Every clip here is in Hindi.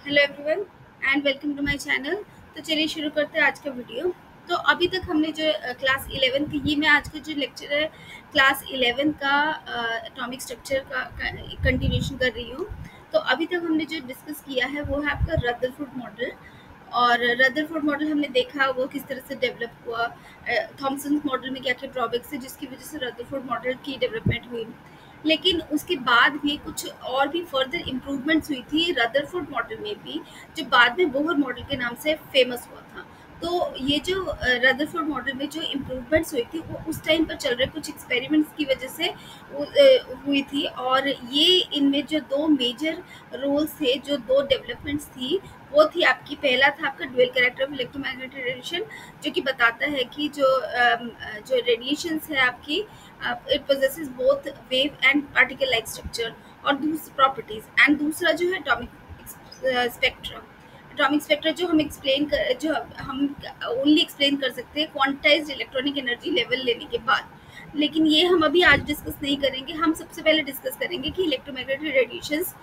Hello everyone and welcome to my channel. तो चलिए शुरू करते हैं आज का वीडियो। तो अभी तक हमने जो क्लास 11 की ये मैं आज का जो लेक्चर है क्लास 11 का एटॉमिक स्ट्रक्चर का कंटिन्यूशन कर रही हूँ। तो अभी तक हमने जो डिस्कस किया है वो है आपका रदरफोर्ड मॉडल। और रदरफोर्ड मॉडल हमने देखा वो किस तरह से डेवलप हुआ, थॉमसन मॉडल में क्या क्या ड्रॉबैक्स है जिसकी वजह से रदरफोर्ड मॉडल की डेवलपमेंट हुई। लेकिन उसके बाद भी कुछ और भी फर्दर इम्प्रूवमेंट्स हुई थी रदरफोर्ड मॉडल में भी, जो बाद में बोहर मॉडल के नाम से फेमस हुआ था। तो ये जो रदरफोर्ड मॉडल में जो इम्प्रूवमेंट्स हुई थी वो उस टाइम पर चल रहे कुछ एक्सपेरिमेंट्स की वजह से हुई थी। और ये इनमें जो दो मेजर रोल्स थे, जो दो डेवलपमेंट्स थी, वो थी आपकी, पहला था आपका dual character of electromagnetic radiation, जो कि बताता है कि जो रेडिएशंस है आपकी, it possesses both wave and particle like structure और दूसरी प्रॉपर्टीज। एंड दूसरा जो है एटॉमिक स्पेक्ट्रम। एटॉमिक स्पेक्ट्रम जो हम ओनली एक्सप्लेन कर सकते हैं क्वांटाइज्ड इलेक्ट्रॉनिक एनर्जी लेवल लेने के बाद। लेकिन ये हम अभी आज डिस्कस नहीं करेंगे। हम सबसे पहले डिस्कस करेंगे कि इलेक्ट्रोमैग्नेटिक रेडिएशंस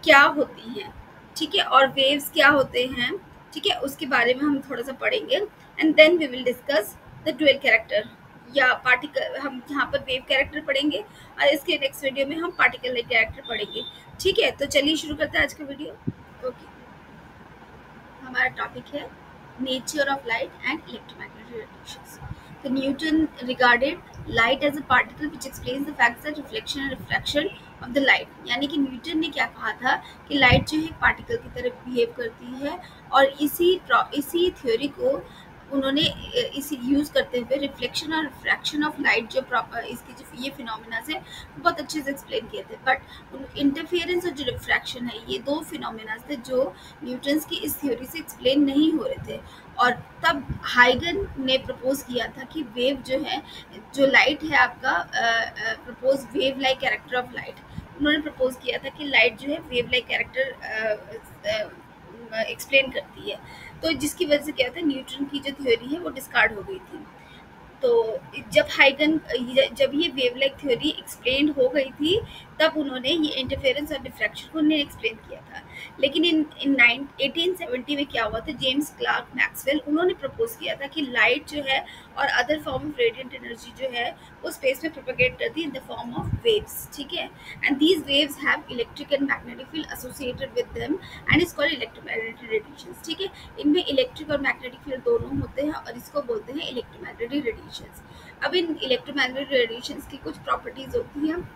क्या होती हैं, ठीक है, और वेव्स क्या होते हैं, ठीक है, उसके बारे में हम थोड़ा सा पढ़ेंगे। And then we will discuss the dual character या पार्टिकल। हम यहाँ पर वेव कैरेक्टर पढ़ेंगे और इसके नेक्स्ट वीडियो में हम पार्टिकल कैरेक्टर पढ़ेंगे, ठीक है। तो चलिए शुरू करते हैं आज का वीडियो। ओके, हमारा टॉपिक है nature of light and electromagnetic radiations. तो Newton regarded light as a particle which explains the fact that reflection and refraction of the light. यानी कि न्यूटन ने क्या कहा था कि लाइट जो है एक पार्टिकल की तरह बिहेव करती है। और इसी थ्योरी को उन्होंने इसे यूज़ करते हुए रिफ्लेक्शन और रिफ्रैक्शन ऑफ लाइट जो प्रॉपर इसकी जो ये फिनोमिना से बहुत अच्छे से एक्सप्लेन किए थे। बट इंटरफेरेंस और जो रिफ्रैक्शन है, ये दो फिनोमिना थे जो न्यूटन्स की इस थ्योरी से एक्सप्लेन नहीं हो रहे थे। और तब हाइगन ने प्रपोज किया था कि वेव जो है, जो लाइट है आपका, propose wave like character of light. उन्होंने प्रपोज किया था कि लाइट जो है वेव लाइक कैरेक्टर एक्सप्लेन करती है। तो जिसकी वजह से क्या होता है, न्यूटन की जो थ्योरी है वो डिस्कार्ड हो गई थी। तो जब ये वेवलेंथ थ्योरी एक्सप्लेन हो गई थी, तब उन्होंने ये इंटरफेरेंस और डिफ्रैक्शन को उन्हें एक्सप्लेन किया था। लेकिन इन इन 1870 में क्या हुआ था, जेम्स क्लार्क मैक्सवेल उन्होंने प्रपोज किया था कि लाइट जो है और other form of radiant energy जो है वो स्पेस में प्रोपेगेट करती है in the form of waves, ठीक है। And these waves have electric and magnetic field associated with them and is called electromagnetic radiations, ठीक है। इनमें इलेक्ट्रिक और मैग्नेटिक फील्ड दोनों होते हैं और इसको बोलते हैं इलेक्ट्रोमैग्नेटिक रेडिएशंस। अब इन इलेक्ट्रोमैग्नेटिक रेडिएशंस की कुछ प्रॉपर्टीज होती हैं,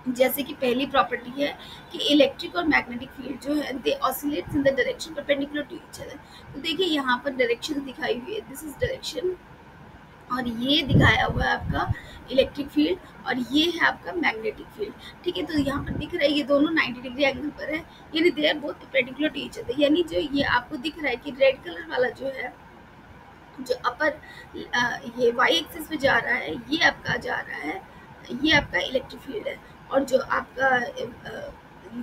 जैसे कि पहली प्रॉपर्टी है कि इलेक्ट्रिक और मैग्नेटिक फील्ड जो है they oscillates in the direction perpendicular to each other. तो देखिए यहाँ पर डायरेक्शन दिखाई हुई है, दिस इज डायरेक्शन, और ये दिखाया हुआ है आपका इलेक्ट्रिक फील्ड और ये है आपका मैग्नेटिक फील्ड, ठीक है। तो यहाँ पर दिख रहा है ये दोनों 90 डिग्री एंगल पर है, यानी they are both perpendicular to each other. यानी जो ये आपको दिख रहा है कि रेड कलर वाला जो है, जो अपर ये वाई एक्सिस पे जा रहा है, ये आपका जा रहा है, ये आपका इलेक्ट्रिक फील्ड है। और जो आपका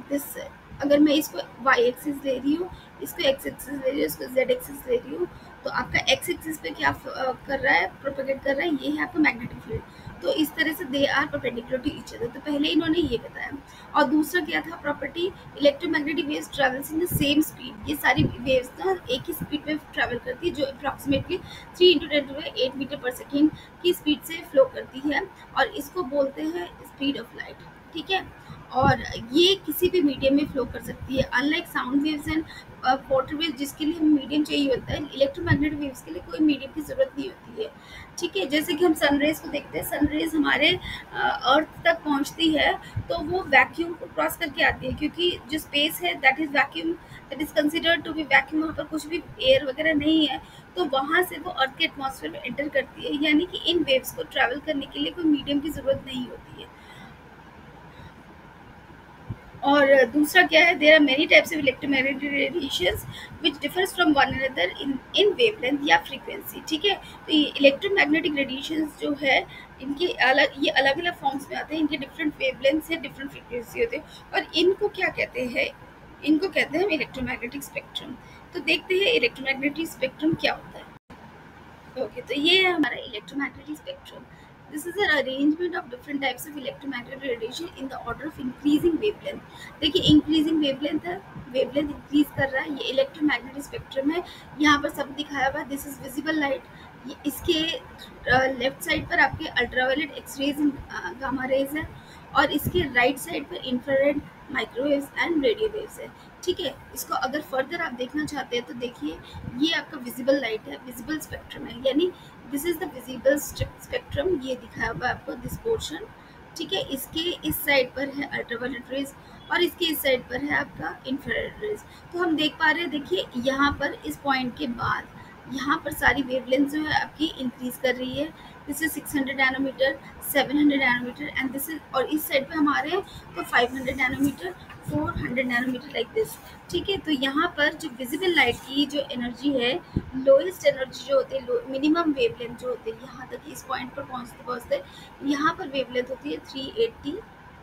दिस, अगर मैं इसको वाई एक्सिस ले रही हूँ, इसको एक्स एक्सिस ले रही हूँ, इसको जेड एक्सिस ले रही हूँ, तो आपका एक्स एक्सिस पे क्या कर रहा है, प्रोपेगेट कर रहा है, ये है आपका मैग्नेटिक फील्ड। तो इस तरह से they are perpendicular to each other. तो पहले इन्होंने ये बताया। और दूसरा क्या था property, electromagnetic waves travels in the same speed. ये सारी वेव्स ना एक ही स्पीड में ट्रैवल करती है, जो अप्रॉक्सीमेटली 3 × 10⁸ मीटर पर सेकेंड की स्पीड से फ्लो करती है, और इसको बोलते हैं स्पीड ऑफ लाइट, ठीक है। और ये किसी भी मीडियम में फ्लो कर सकती है, unlike sound waves and water waves जिसके लिए हमें मीडियम चाहिए होता है, इलेक्ट्रोमैग्नेटिक वेव्स के लिए कोई मीडियम की जरूरत नहीं होती है, ठीक है। जैसे कि हम सनरेज को देखते हैं, सनरेज हमारे अर्थ तक पहुंचती है तो वो वैक्यूम को क्रॉस करके आती है, क्योंकि जो स्पेस है that is vacuum, that is considered to be vacuum, वहाँ पर कुछ भी एयर वगैरह नहीं है, तो वहाँ से वो अर्थ के एटमॉस्फेयर में एंटर करती है। यानी कि इन वेव्स को ट्रैवल करने के लिए कोई मीडियम की जरूरत नहीं होती है। और दूसरा क्या है, there are many types of electromagnetic radiations which differs from one another in wavelength या फ्रीक्वेंसी, ठीक है। तो ये इलेक्ट्रोमैग्नेटिक रेडिएशंस जो है, इनके ये अलग अलग फॉर्म्स में आते हैं, इनके डिफरेंट वेवलेंथ है, डिफरेंट फ्रीक्वेंसी होते हैं, और इनको क्या कहते हैं, इनको कहते हैं इलेक्ट्रोमैग्नेटिक स्पेक्ट्रम। तो देखते हैं इलेक्ट्रोमैग्नेटिक स्पेक्ट्रम क्या होता है। ओके, तो ये है हमारा electromagnetic spectrum. This is an arrangement of different types of electromagnetic radiation in the order of increasing wavelength। देखिए इंक्रीजिंग वेवलेंथ है, वेवलेंथ इंक्रीज कर रहा है, ये इलेक्ट्रोमैग्नेटिक स्पेक्ट्रम है। यहाँ पर सब दिखाया हुआ है, दिस इज विजिबल लाइट। ये इसके लेफ्ट साइड पर आपके अल्ट्रावायलेट एक्सरेज गामा रेज है, और इसके राइट साइड पर infrared microwaves and radio waves है। ठीक है, इसको अगर फर्दर आप देखना चाहते हैं तो देखिए ये आपका विजिबल लाइट है, विजिबल स्पेक्ट्रम है, यानी this is the visible spectrum. ये दिखाया हुआ है आपको दिस पोर्शन। ठीक है, इसके इस साइड पर है अल्ट्रावायलेट रेज और इसके इस साइड पर है आपका इंफ्रारेड रेज। तो हम देख पा रहे हैं, देखिए यहाँ पर इस पॉइंट के बाद यहाँ पर सारी वेवलेंथ जो है आपकी इंक्रीज कर रही है। This is 600 nanometer, 700 nanometer and this is, और इस साइड पे हमारे तो 500 नैनोमीटर, 400 नैनोमीटर लाइक दिस। ठीक है, तो यहाँ पर जो विजिबल लाइट की जो एनर्जी है, लोएस्ट एनर्जी जो होती है, मिनिमम वेवलेंथ जो होती है, यहाँ तक इस पॉइंट पर पहुँचते पहुँचते यहाँ पर वेवलेंथ होती है 380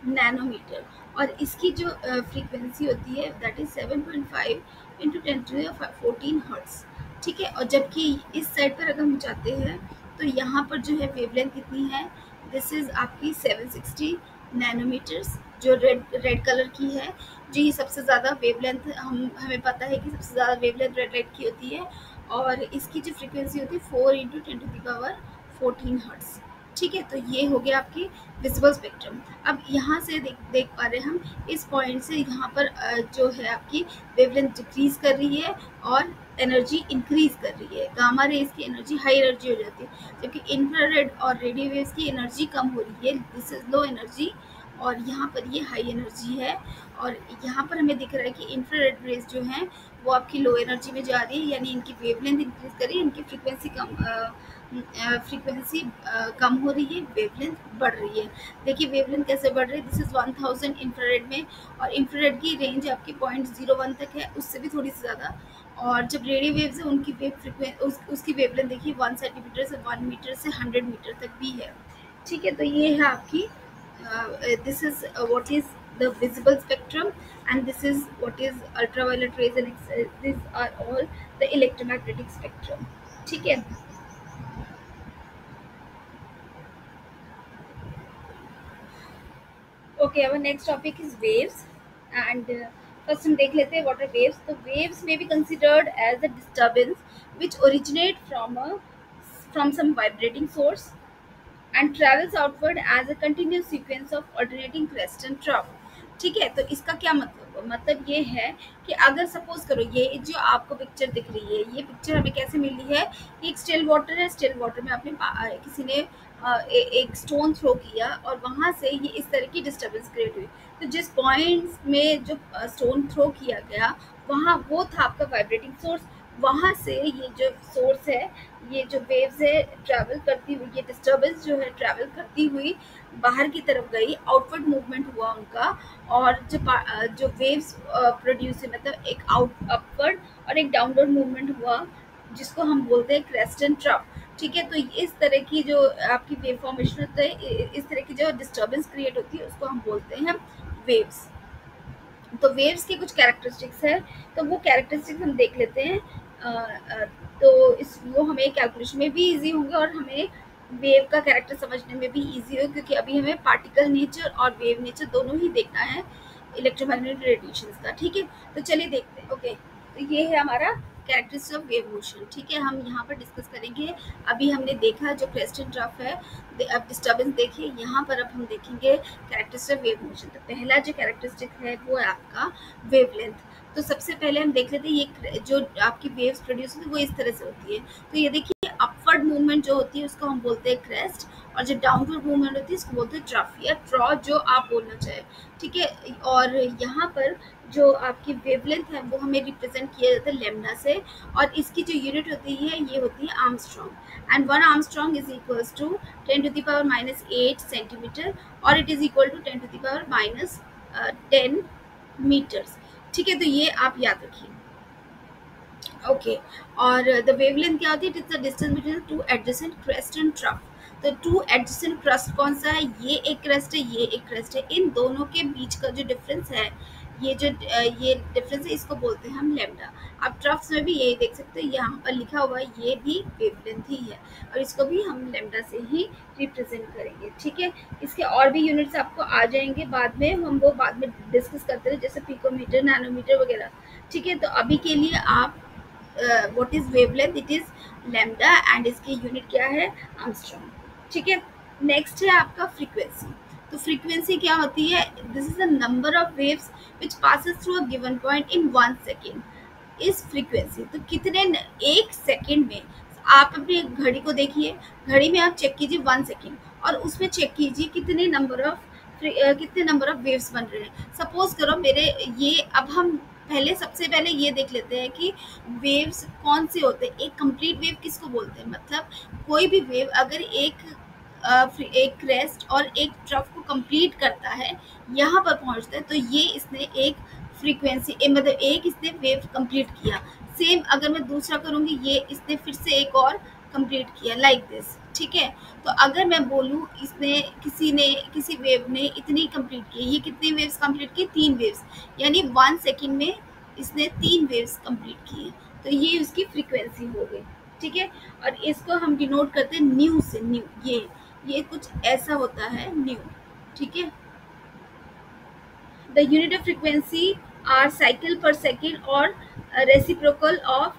नैनोमीटर, और इसकी जो फ्रीक्वेंसी होती है दैट इज 7.5 इंटू 10⁻14 हर्ट्ज। ठीक है, और जबकि इस साइड पर अगर हम जाते हैं तो यहाँ पर जो है वेवलेंथ कितनी है, दिस इज आपकी 760 नैनोमीटर्स, जो रेड कलर की है। जो ये सबसे ज़्यादा वेवलेंथ हमें पता है कि सबसे ज़्यादा वेवलेंथ रेड लाइट की होती है, और इसकी जो फ्रीक्वेंसी होती है 4 इंटू 10⁻14 हर्ट्ज। ठीक है, तो ये हो गया आपकी विजिबल स्पेक्ट्रम। अब यहाँ से देख पा रहे हैं हम, इस पॉइंट से यहाँ पर जो है आपकी वेवलेंथ डिक्रीज कर रही है और एनर्जी इंक्रीज कर रही है। गामा रेज की एनर्जी हाई एनर्जी हो जाती है, जबकि इंफ्रारेड और रेडियो वेव्स की एनर्जी कम हो रही है, दिस इज लो एनर्जी, और यहाँ पर ये हाई एनर्जी है। और यहाँ पर हमें दिख रहा है कि इंफ्रारेड रेज जो हैं वो आपकी लो एनर्जी में जा रही है, यानी इनकी वेवलेंथ इंक्रीज कर रही है, इनकी फ्रीक्वेंसी कम हो रही है, वेवलेंथ बढ़ रही है। देखिए वेवलेंथ कैसे बढ़ रही है, दिस इज 1000 इंफ्रारेड में, और इंफ्रारेड की रेंज आपकी 0.01 तक है, उससे भी थोड़ी सी ज़्यादा। और जब रेडियो वेव्स है उनकी उसकी वेवलेंथ देखिए 1 सेंटीमीटर से 1 मीटर से 100 मीटर तक भी है। ठीक है, तो ये है आपकी this is what is the visible spectrum, and this is what is ultraviolet rays, and these are all the electromagnetic spectrum। ठीक है, okay, our next topic is waves, and first हम देख लेते हैं what are waves। तो waves may be considered as a disturbance which originate from some vibrating source and travels outward as a continuous sequence of alternating crest and trough। ठीक है, तो इसका क्या मतलब ये है कि अगर सपोज करो ये जो आपको पिक्चर दिख रही है, ये पिक्चर हमें कैसे मिली है, ये एक स्टिल वाटर है, स्टिल वाटर में आपने किसी ने एक स्टोन थ्रो किया और वहाँ से ये इस तरह की डिस्टर्बेंस क्रिएट हुई। तो जिस पॉइंट में जो स्टोन थ्रो किया गया वहाँ वो था आपका वाइब्रेटिंग सोर्स, वहाँ से ये जो सोर्स है, ये जो वेव्स है ट्रैवल करती हुई, ये डिस्टर्बेंस जो है ट्रैवल करती हुई बाहर की तरफ गई, आउटवर्ड मूवमेंट हुआ उनका, और जो वेव्स प्रोड्यूस है, मतलब एक अपवर्ड और एक डाउनवर्ड मूवमेंट हुआ, जिसको हम बोलते हैं क्रेस्ट एंड ट्रफ। ठीक है, तो इस तरह की जो आपकी वेव फॉर्मेशन होता है, इस तरह की जो डिस्टर्बेंस क्रिएट होती है उसको हम बोलते हैं वेव्स। तो वेव्स की कुछ कैरेक्टरिस्टिक्स है, तो वो कैरेक्टरिस्टिक्स हम देख लेते हैं। तो वो हमें कैलकुलेशन में भी इजी होंगे और हमें वेव का कैरेक्टर समझने में भी इजी हो, क्योंकि अभी हमें पार्टिकल नेचर और वेव नेचर दोनों ही देखना है इलेक्ट्रोमैग्नेटिक रेडिएशंस का। ठीक है, तो चलिए देखते हैं। ओके, तो ये है हमारा कैरेक्टरिस्टिक्स ऑफ वेव मोशन। ठीक है, हम यहाँ पर डिस्कस करेंगे। अभी हमने देखा जो क्रेस्ट एंड ट्रफ है, अब डिस्टर्बेंस देखिए यहाँ पर। अब हम देखेंगे कैरेक्टरिस्टिक वेव मोशन। तो पहला जो कैरेक्टरिस्टिक है वो है आपका वेवलेंथ। तो सबसे पहले हम देख लेते हैं ये जो आपकी वेव्स प्रोड्यूस होती है वो इस तरह से होती है। तो ये देखिए अपवर्ड मूवमेंट जो होती है उसको हम बोलते हैं क्रेस्ट, और जो डाउनवर्ड मूवमेंट होती है इसको बोलते हैं ट्रफ या ट्रॉ, जो आप बोलना चाहे। ठीक है, और यहाँ पर जो आपकी वेवलेंथ है वो हमें रिप्रेजेंट किया जाता है लैम्डा से, और इसकी जो यूनिट होती है ये होती है angstrom, and 1 angstrom is equals to 10⁻⁻8 centimetre, और it is equal to 10⁻10 metres. ठीक है, तो ये आप याद रखिए। ओके, और द वेवलेंथ क्या होती है, it is the distance between two adjacent crest and trough. तो टू एडजेसेंट क्रेस्ट कौन सा है, ये एक क्रेस्ट है, ये एक क्रेस्ट है, इन दोनों के बीच का जो डिफरेंस है ये जो ये डिफरेंस है इसको बोलते हैं हम लैम्डा। आप ट्रफ्स में भी यही देख सकते हो, यहाँ पर लिखा हुआ है ये भी वेवलेंथ ही है और इसको भी हम लैम्डा से ही रिप्रेजेंट करेंगे। ठीक है, इसके और भी यूनिट्स आपको आ जाएंगे बाद में, हम वो बाद में डिस्कस करते हैं, जैसे पिकोमीटर, नैनोमीटर वगैरह। ठीक है, तो अभी के लिए आप what is wavelength, it is lambda and इसकी यूनिट क्या है, आर्मस्ट्रॉन्ग। ठीक है, नेक्स्ट है आपका फ्रीक्वेंसी। तो फ्रीक्वेंसी क्या होती है, this is the number of waves which passes through a given point in 1 second. इस फ्रीक्वेंसी तो कितने, एक सेकेंड में आप अपनी घड़ी को देखिए, घड़ी में आप चेक कीजिए 1 सेकेंड और उसमें चेक कीजिए कितने नंबर ऑफ वेव्स बन रहे हैं। सपोज करो मेरे ये, अब हम पहले सबसे पहले ये देख लेते हैं कि वेव्स कौन से होते हैं। एक कंप्लीट वेव किसको बोलते हैं, मतलब कोई भी वेव अगर एक क्रेस्ट और एक ट्रफ को कंप्लीट करता है, यहाँ पर पहुँचता है, तो ये इसने एक फ्रीक्वेंसी मतलब एक इसने वेव कंप्लीट किया। सेम अगर मैं दूसरा करूँगी, ये इसने फिर से एक और कंप्लीट किया, लाइक दिस। ठीक है, तो अगर मैं बोलूँ इसने किसी वेव ने इतनी कंप्लीट की, ये कितनी वेव्स कंप्लीट की, 3 वेव्स, यानी 1 सेकेंड में इसने 3 वेव्स कंप्लीट की, तो ये उसकी फ्रीक्वेंसी हो गई। ठीक है, और इसको हम डिनोट करते हैं न्यू से। न्यू ये कुछ ऐसा होता है न्यू। ठीक है, the unit of frequency are cycle per second और रेसिप्रोकल ऑफ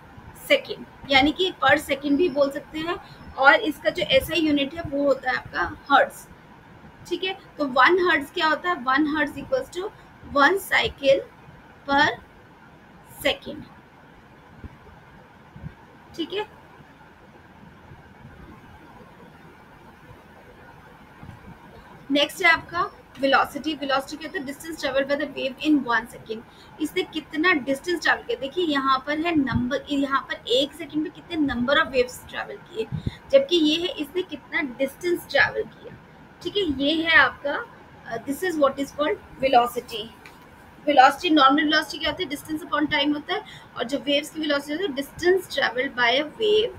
सेकेंड, यानी कि पर सेकेंड भी बोल सकते हैं, और इसका जो ऐसा यूनिट है वो होता है आपका हर्ट्ज। ठीक है, तो 1 हर्ट्ज क्या होता है, 1 hertz equals to 1 cycle per second. ठीक है, नेक्स्ट है आपका वेलोसिटी। वेलोसिटी कहते हैं distance travel by the wave in 1 second. इसने कितना डिस्टेंस ट्रैवल किया, देखिए यहाँ पर है नंबर, यहाँ पर 1 सेकेंड में कितने नंबर ऑफ वेव्स ट्रैवल किए, जबकि ये है इसने कितना डिस्टेंस ट्रैवल किया। ठीक है, ये है आपका this is what is called velocity. Velocity, normal velocity क्या होता है, डिस्टेंस अपॉन टाइम होता है, और जो वेव्स की वेलोसिटी होती है distance travelled by a wave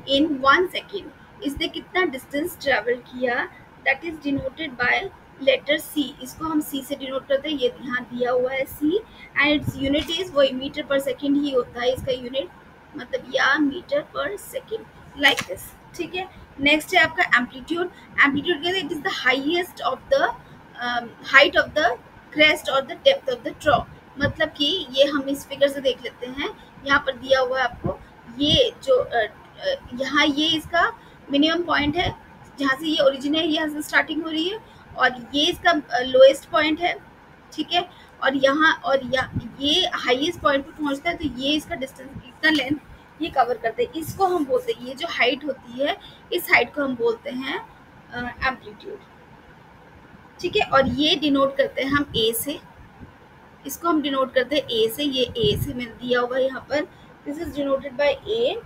in 1 second. इसने कितना डिस्टेंस ट्रैवल किया, that is denoted by letter C. इसको हम सी से डिनोट करते हैं, ये यहाँ दिया हुआ है सी, एंड इट्स यूनिट इज वो मीटर पर सेकेंड ही होता है इसका यूनिट, मतलब या metre per second, like this. ठीक है, नेक्स्ट है आपका एम्पलीट्यूड। एम्पलीट्यूड कहते हैं it is the highest of the height of the crest और द डेप्थ ऑफ द ट्रॉप। मतलब कि ये हम इस फिगर से देख लेते हैं, यहाँ पर दिया हुआ है आपको, ये जो यहाँ ये इसका मिनिमम पॉइंट है, जहाँ से ये ओरिजिन है, यहाँ से स्टार्टिंग हो रही है, और ये इसका लोएस्ट पॉइंट है। ठीक है, और ये हाईएस्ट पॉइंट पर पहुँचता है, तो ये इसका डिस्टेंस, इतना लेंथ ये कवर करते हैं। इसको हम बोलते हैं, ये जो हाइट होती है इस हाइट को हम बोलते हैं एम्पलीट्यूड। ठीक है, और ये डिनोट करते हैं हम ए से, इसको हम डिनोट करते हैं ए से, ये ए से मैंने दिया हुआ है यहाँ पर, this is denoted bye A,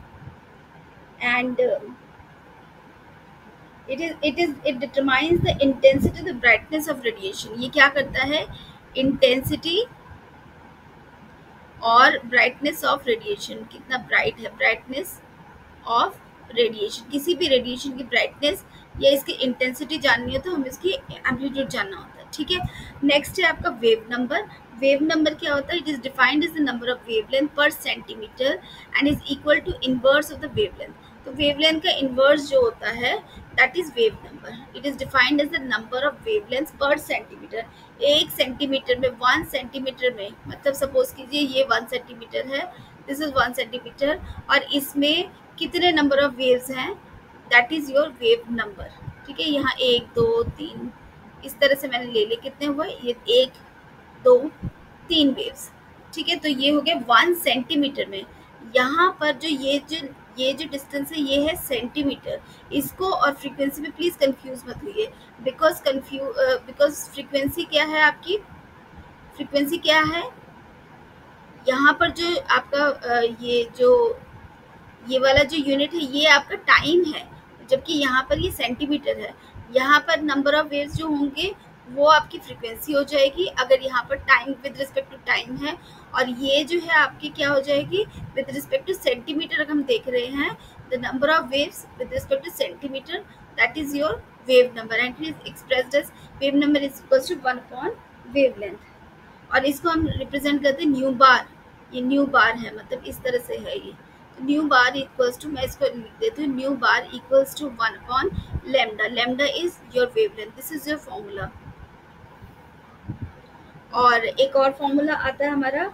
and it determines the intensity, the brightness of radiation। ये क्या करता है, इंटेंसिटी और ब्राइटनेस ऑफ रेडिएशन, कितना ब्राइट है, ब्राइटनेस ऑफ रेडिएशन, किसी भी रेडिएशन की ब्राइटनेस या इसकी इंटेंसिटी जाननी है तो हम इसकी एम्पलीट्यूड जानना होता है। ठीक है, नेक्स्ट है आपका वेव नंबर। वेव नंबर क्या होता है, it is defined as the number of wavelength per centimetre and is equal to inverse of the wavelength. तो वेवलेंथ का इनवर्स जो होता है that is wave number. It is defined as the number of wavelength per centimetre. 1 centimetre में, 1 सेंटीमीटर में, मतलब सपोज कीजिए ये 1 सेंटीमीटर है, दिस इज 1 सेंटीमीटर, और इसमें कितने नंबर ऑफ वेव्स हैं, that is your wave number. ठीक है, यहाँ 1 2 3 इस तरह से मैंने ले लिए, कितने हुए, ये 1 2 3 वेव्स। ठीक है, तो ये हो गया 1 सेंटीमीटर में। यहाँ पर जो ये जो डिस्टेंस है ये है सेंटीमीटर। इसको और फ्रीक्वेंसी में प्लीज कंफ्यूज मत होइए, बिकॉज फ्रीक्वेंसी क्या है आपकी, फ्रीक्वेंसी क्या है, यहाँ पर जो आपका ये वाला जो यूनिट है ये आपका टाइम है, जबकि यहाँ पर ये सेंटीमीटर है। यहाँ पर नंबर ऑफ वेव्स जो होंगे वो आपकी फ्रीक्वेंसी हो जाएगी, अगर यहाँ पर time with respect to time है, और ये जो है आपकी क्या हो जाएगी विद रिस्पेक्ट टू सेंटीमीटर। अगर हम देख रहे हैं the number of waves with respect to centimeter, that is your wave number, and it is expressed as wave number is equal to 1 upon wavelength. और इसको हम रिप्रेजेंट करते हैं न्यू बार। ये न्यू बार है, मतलब इस तरह से है ये। तो न्यू बार इक्वल्स टू, मैं इसको लिख देती हूँ, nu bar equals to 1/λ। Lambda is your wavelength, this is your formula. और एक और फॉर्मूला आता है हमारा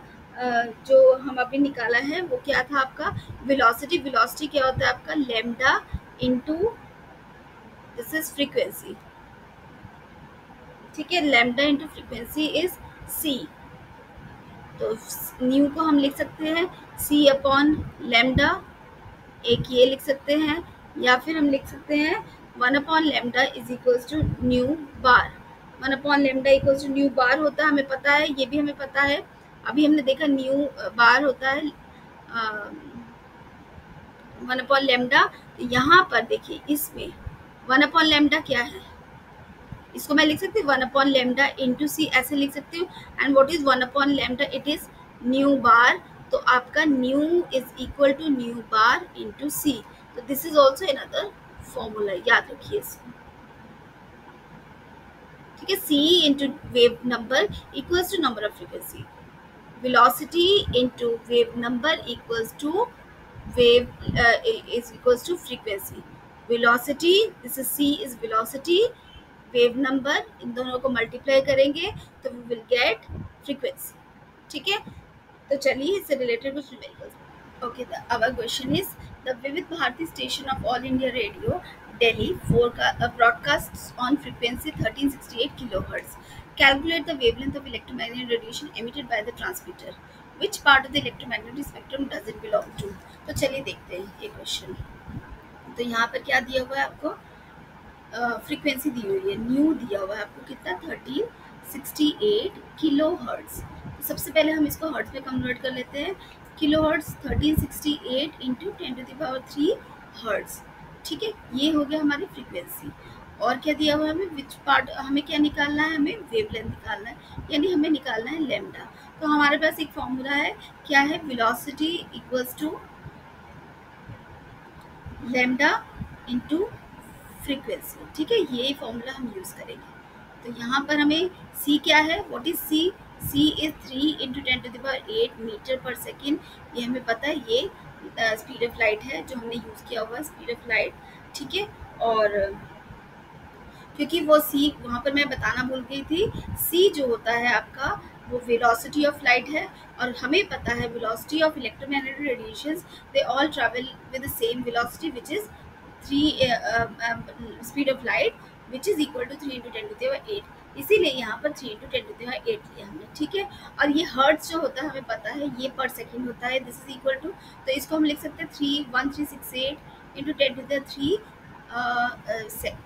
जो हम अभी निकाला है, वो क्या था आपका, वेलोसिटी। वेलोसिटी क्या होता है आपका, lambda into, this is frequency, ठीक है। Lambda into frequency is c. तो न्यू को हम लिख सकते हैं सी अपॉन लैम्डा, एक ये लिख सकते हैं, या फिर हम लिख सकते हैं 1/λ is equals to nu bar. 1/λ equals to nu bar होता है, हमें पता है, ये भी हमें पता है। अभी हमने देखा न्यू बार होता है 1/λ। यहाँ पर देखिए, इसमें 1/λ क्या है, इसको मैं लिख सकती हूँ 1/λ इंटू सी, ऐसे लिख सकती हूँ। And what is 1/λ, it is nu bar. तो आपका nu is equal to nu bar into C. तो this is also another formula, याद रखिए इसको, ठीक है। C into wave number equals to number of frequency, velocity into wave number equals to wave is equals to frequency. Velocity, this is c is velocity, wave number, इन दोनों को मल्टीप्लाई करेंगे तो we will get frequency, ठीक है। तो चलिए इससे रिलेटेड कुछ numericals. Okay, our question is, the Vivid Bharati station of All India Radio, Delhi, broadcasts on frequency 1368 kilohertz. Calculate the wavelength of electromagnetic radiation emitted by the transmitter. Which part of the electromagnetic spectrum does it belong to? तो चलिए देखते हैं ये क्वेश्चन। तो यहाँ पर क्या दिया हुआ है आपको, फ्रीक्वेंसी दी हुई है, न्यू दिया हुआ है आपको कितना, 1368 किलो हर्ट्ज। तो सबसे पहले हम इसको हर्ट्ज में कन्वर्ट कर लेते हैं। किलो हर्ट्ज 1368 इंटू 10⁻³ हर्ट्ज, ठीक है। ये हो गया हमारी फ्रीक्वेंसी। और क्या दिया हुआ है हमें, विच पार्ट, हमें क्या निकालना है, हमें वेवलेंथ निकालना है, यानी हमें निकालना है लैम्डा। तो हमारे पास एक फॉर्मूला है, क्या है, velocity equals to lambda into frequency, ठीक है। ये फॉर्मूला हम यूज़ करेंगे। तो यहाँ पर हमें c क्या है, what is c, c is 3 into 10⁸ meter per second. ये हमें पता है, ये स्पीड ऑफ लाइट है जो हमने यूज़ किया हुआ, स्पीड ऑफ लाइट, ठीक है। और क्योंकि वो c वहाँ पर मैं बताना भूल गई थी, c जो होता है आपका वो वेलोसिटी ऑफ लाइट है, और हमें पता है velocity of electromagnetic radiations, they all travel with the same velocity which is 3 speed of light which is equal to 3 into 10⁸, इसीलिए यहाँ पर 3 इंटू 10⁸ लिया हमने, ठीक है। और ये हर्ट्ज जो होता है हमें पता है, ये पर सेकेंड होता है, दिस इज इक्वल टू, तो इसको हम लिख सकते हैं 1368 इंटू 10⁻³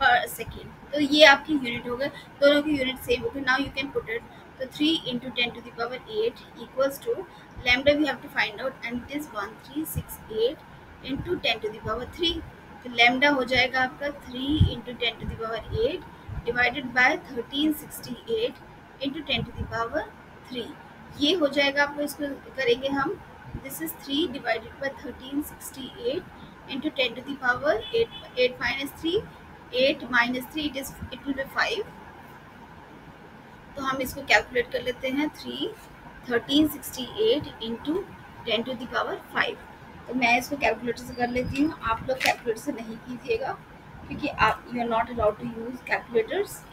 पर सेकेंड। तो ये आपकी यूनिट हो गए, दोनों की यूनिट सेम हो गई। Now you can put it, तो 3 into 10⁸ equals to lambda we have to find out, and it is 1368 into 10⁻³। तो लैम्डा हो जाएगा आपका 3 इंटू 10⁸ डिवाइडेड बाय 1368 इंटू 10⁻³। ये हो जाएगा आपको, इसको करेंगे हम, this is 3 divided by 1368 into 10⁸, 8 minus 3, 8 minus 3, it will B 5। तो हम इसको कैलकुलेट कर लेते हैं, 1368 इंटू 10⁵। तो मैं इसको कैलकुलेटर से कर लेती हूँ, आप लोग कैलकुलेटर से नहीं कीजिएगा, क्योंकि आप you are not allowed to use calculators.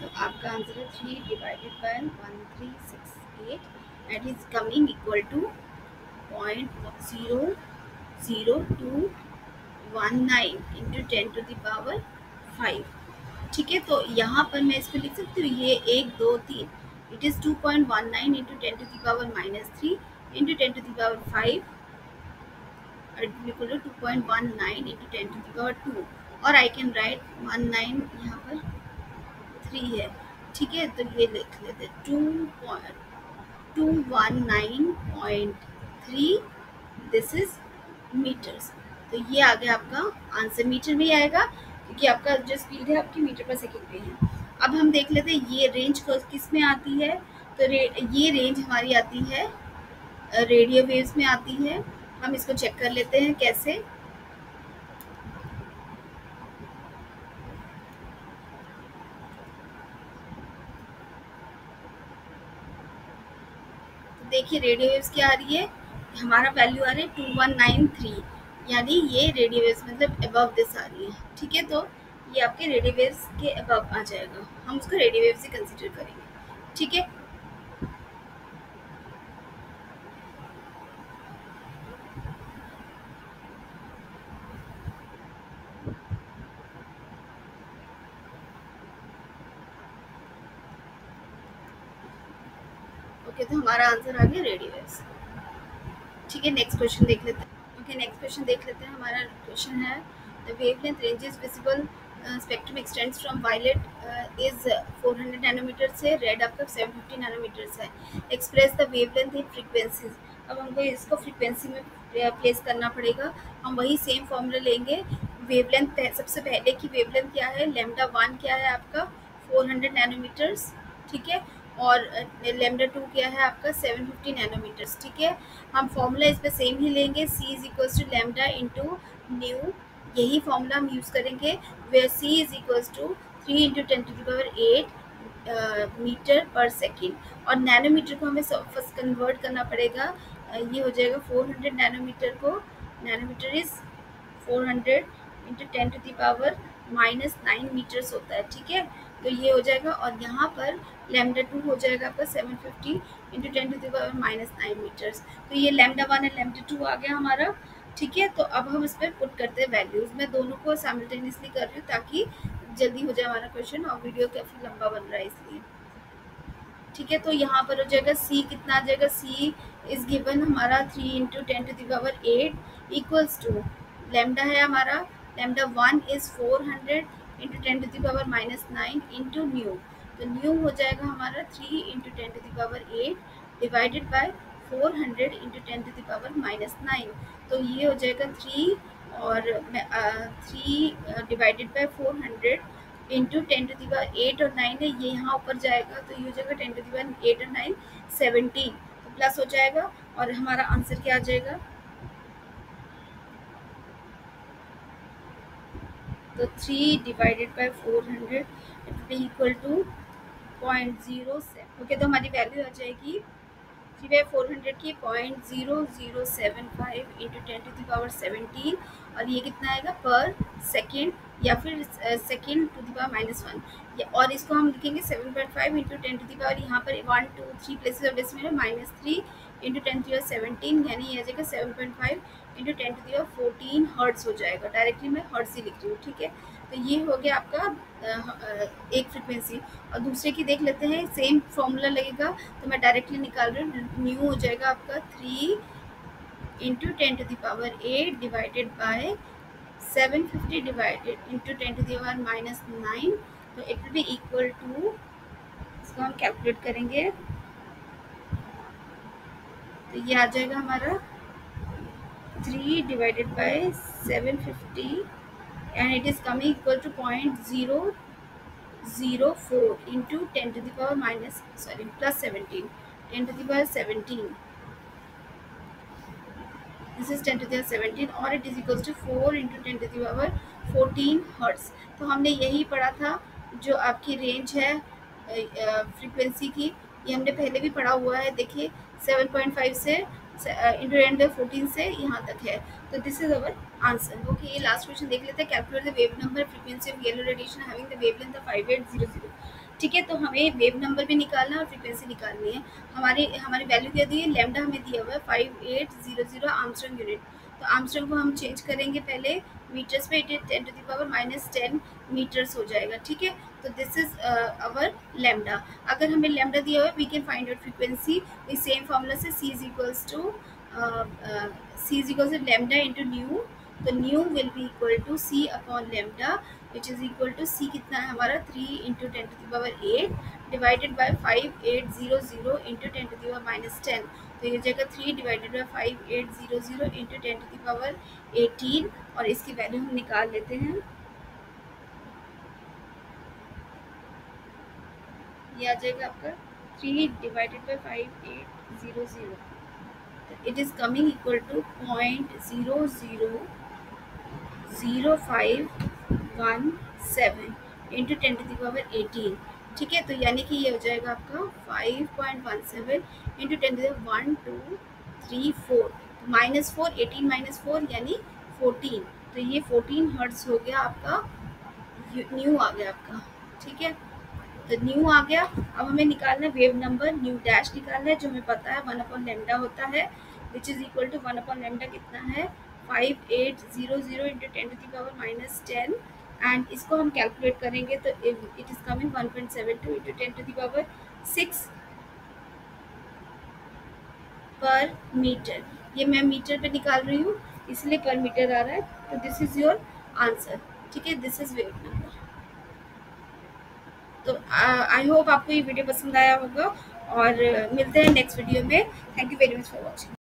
तो आपका आंसर है 3 divided by 1368, that is coming equal to 0.00219 into 10⁵, ठीक है। तो यहाँ पर मैं इसको लिख सकती हूँ, ये 1 2 3, it is 2.19 into 10⁻³ into 10⁵, equal to 2.19 into 10⁻², और आई कैन राइट 19 यहाँ पर 3 है, ठीक है। तो ये लिख लेते 219.3, दिस इज मीटर्स। तो ये आ गया आपका आंसर, मीटर में ही आएगा क्योंकि आपका जो स्पीड है आपकी मीटर पर सेकेंड पे है। अब हम देख लेते हैं ये रेंज किस में आती है। तो ये रेंज हमारी आती है रेडियो वेव्स में आती है। हम इसको चेक कर लेते हैं कैसे। देखिए रेडियो वेव्स क्या आ रही है, हमारा वैल्यू आ रही है 2193, यानी ये रेडियो वेव्स मतलब अबव दिस आ रही है। ठीक है, तो ये आपके रेडियो वेव्स के अबव आ जाएगा, हम उसको रेडियो वेव्स ही कंसिडर करेंगे। ठीक है, ओके, तो हमारा आंसर आ गया रेडियो वेव्स। ठीक है, नेक्स्ट क्वेश्चन देख लेते हैं। ओके, नेक्स्ट क्वेश्चन देख लेते हैं। हमारा क्वेश्चन है the wavelength ranges visible spectrum extends from violet is 400 nanometer से रेड आपका 750 नैनोमीटर है। Express the wavelength in frequencies. अब हमको इसको फ्रीक्वेंसी में प्लेस करना पड़ेगा। हम वही सेम फॉर्मूला लेंगे। वेवलेंथ सबसे पहले की वेवलेंथ क्या है, लेमडा 1 क्या है आपका 400 नैनोमीटर्स। ठीक है, और लेमडा 2 क्या है आपका 750 नैनोमीटर्स। ठीक है, हम फॉर्मूला इस पर सेम ही लेंगे, c is equals to lambda into nu, यही फॉर्मूला हम यूज़ करेंगे, where c is equals to 3 into 10⁸ meter per second. और नैनोमीटर को हमें फर्स्ट कन्वर्ट करना पड़ेगा। ये हो जाएगा 400 नैनोमीटर को, नैनोमीटर इज 400 इंटू 10⁻⁹ मीटर्स होता है। ठीक है, तो ये हो जाएगा, और यहाँ पर लेमडा 2 हो जाएगा आपका 750 इंटू 10⁻⁹ मीटर्स। तो ये लेमडा 1 और लेमडा 2 आ गया हमारा। ठीक है, तो अब हम इस पर पुट करते हैं वैल्यूज़। मैं दोनों को साइमल्टेनियसली कर रही हूँ ताकि जल्दी हो जाए हमारा क्वेश्चन, और वीडियो काफ़ी लंबा बन रहा है इसलिए। ठीक है, तो यहाँ पर हो जाएगा c कितना आ जाएगा, c इज गिवन हमारा 3 इंटू 10⁸ इक्वल्स टू लेमडा है हमारा, lambda 1 is 400 into 10⁻⁹ into nu. तो न्यू हो जाएगा हमारा 3 इंटू 10⁸ डिवाइडेड बाय 400 इंटू 10⁻⁹। तो ये हो जाएगा 3 और 3 डिवाइडेड बाय 400 इंटू 10⁸ और 9 है, ये यहाँ ऊपर जाएगा, तो ये हो जाएगा 10⁸ और 9 17, तो प्लस हो जाएगा, और हमारा आंसर क्या आ जाएगा, तो 3 divided by 400 equal to 0.07। Okay, तो हमारी वैल्यू आ जाएगी 3/400 की 0.0075 इंटू 10⁻17, और ये कितना आएगा पर सेकेंड, या फिर सेकेंड टू द पावर -1, और इसको हम लिखेंगे 7.5 इंटू 10⁻, यहाँ पर 1 2 3 प्लेसेस ऑफ डेसिमल है, -3 इंटू 10⁻17, यानी ये आ जाएगा 7.5 इंटू 10⁻14 हर्ट्स हो जाएगा। डायरेक्टली मैं हर्ट्स ही लिख रही हूँ। ठीक है, तो ये हो गया आपका एक फ्रिक्वेंसी। और दूसरे की देख लेते हैं, सेम फॉर्मूला लगेगा, तो मैं डायरेक्टली निकाल रही हूँ। न्यू हो जाएगा आपका 3 into 10⁸ divided by 750 divided into 10⁻⁹, तो it will be equal to, इसको हम कैलकुलेट करेंगे, तो ये आ जाएगा हमारा 3 divided by 750 and it is coming equal to 0.004 into 10⁻⁻, plus 17, 10⁻17, this is 10⁻17, और it is equals to 4 into 10⁻14 hertz. तो हमने यही पढ़ा था, जो आपकी रेंज है फ्रीक्वेंसी की, ये हमने पहले भी पढ़ा हुआ है। देखिए 7.5 से इंटू 10⁻14 से यहाँ तक है, तो this is our answer. Okay, ये लास्ट क्वेश्चन देख लेते हैं। Calculate the wave number frequency of yellow radiation having the wavelength of 5800। ठीक है, तो हमें वेव नंबर भी निकालना है और फ्रीक्वेंसी निकालनी है। हमारी वैल्यू क्या दी है, लैम्डा हमें दिया हुआ है 5800 आर्मस्ट्रॉन्ग यूनिट। तो आर्मस्ट्रॉन्ग को हम चेंज करेंगे पहले मीटर्स पे, इट इज 10⁻⁻10 मीटर्स हो जाएगा। ठीक है, तो दिस इज अवर लैम्डा। अगर हमें लैम्डा दिया हुआ है, we can find out frequency with same formula से, c is equals to lambda into nu. तो nu will be equal to c upon lambda, which is equal to c कितना है हमारा 3 इंटू 10⁸ डिवाइडेड बाय 5800 इंटू 10⁻⁻10। तो ये जगह 3 डिवाइडेड बाय 5800 इंटू 10⁻18, और इसकी वैल्यू हम निकाल लेते हैं। ये आ जाएगा आपका 3 divided by 5800, it is coming equal to 0.000517 into 10⁻18। ठीक है, तो यानी कि ये हो जाएगा आपका 5.17 इंटू 10⁻1 2 3 4, -4, 18 -4 यानी 14। तो ये 14 हर्ट्ज हो गया आपका, न्यू आ गया आपका। ठीक है, तो न्यू आ गया। अब हमें निकालना है वेव नंबर, न्यू डैश निकालना है, जो हमें पता है 1/λ होता है, विच इज इक्वल टू 1/λ कितना है 5800 इंटू 10⁻−10। एंड इसको हम कैलकुलेट करेंगे तो इट इज कमिंग 1.72 इंटू 10⁻6 पर मीटर। ये मैं मीटर पे निकाल रही हूँ इसलिए पर मीटर आ रहा है। तो दिस इज योर आंसर। ठीक है, दिस इज वेव नंबर। तो आई होप आपको ये वीडियो पसंद आया होगा और मिलते हैं नेक्स्ट वीडियो में। Thank you very much for watching.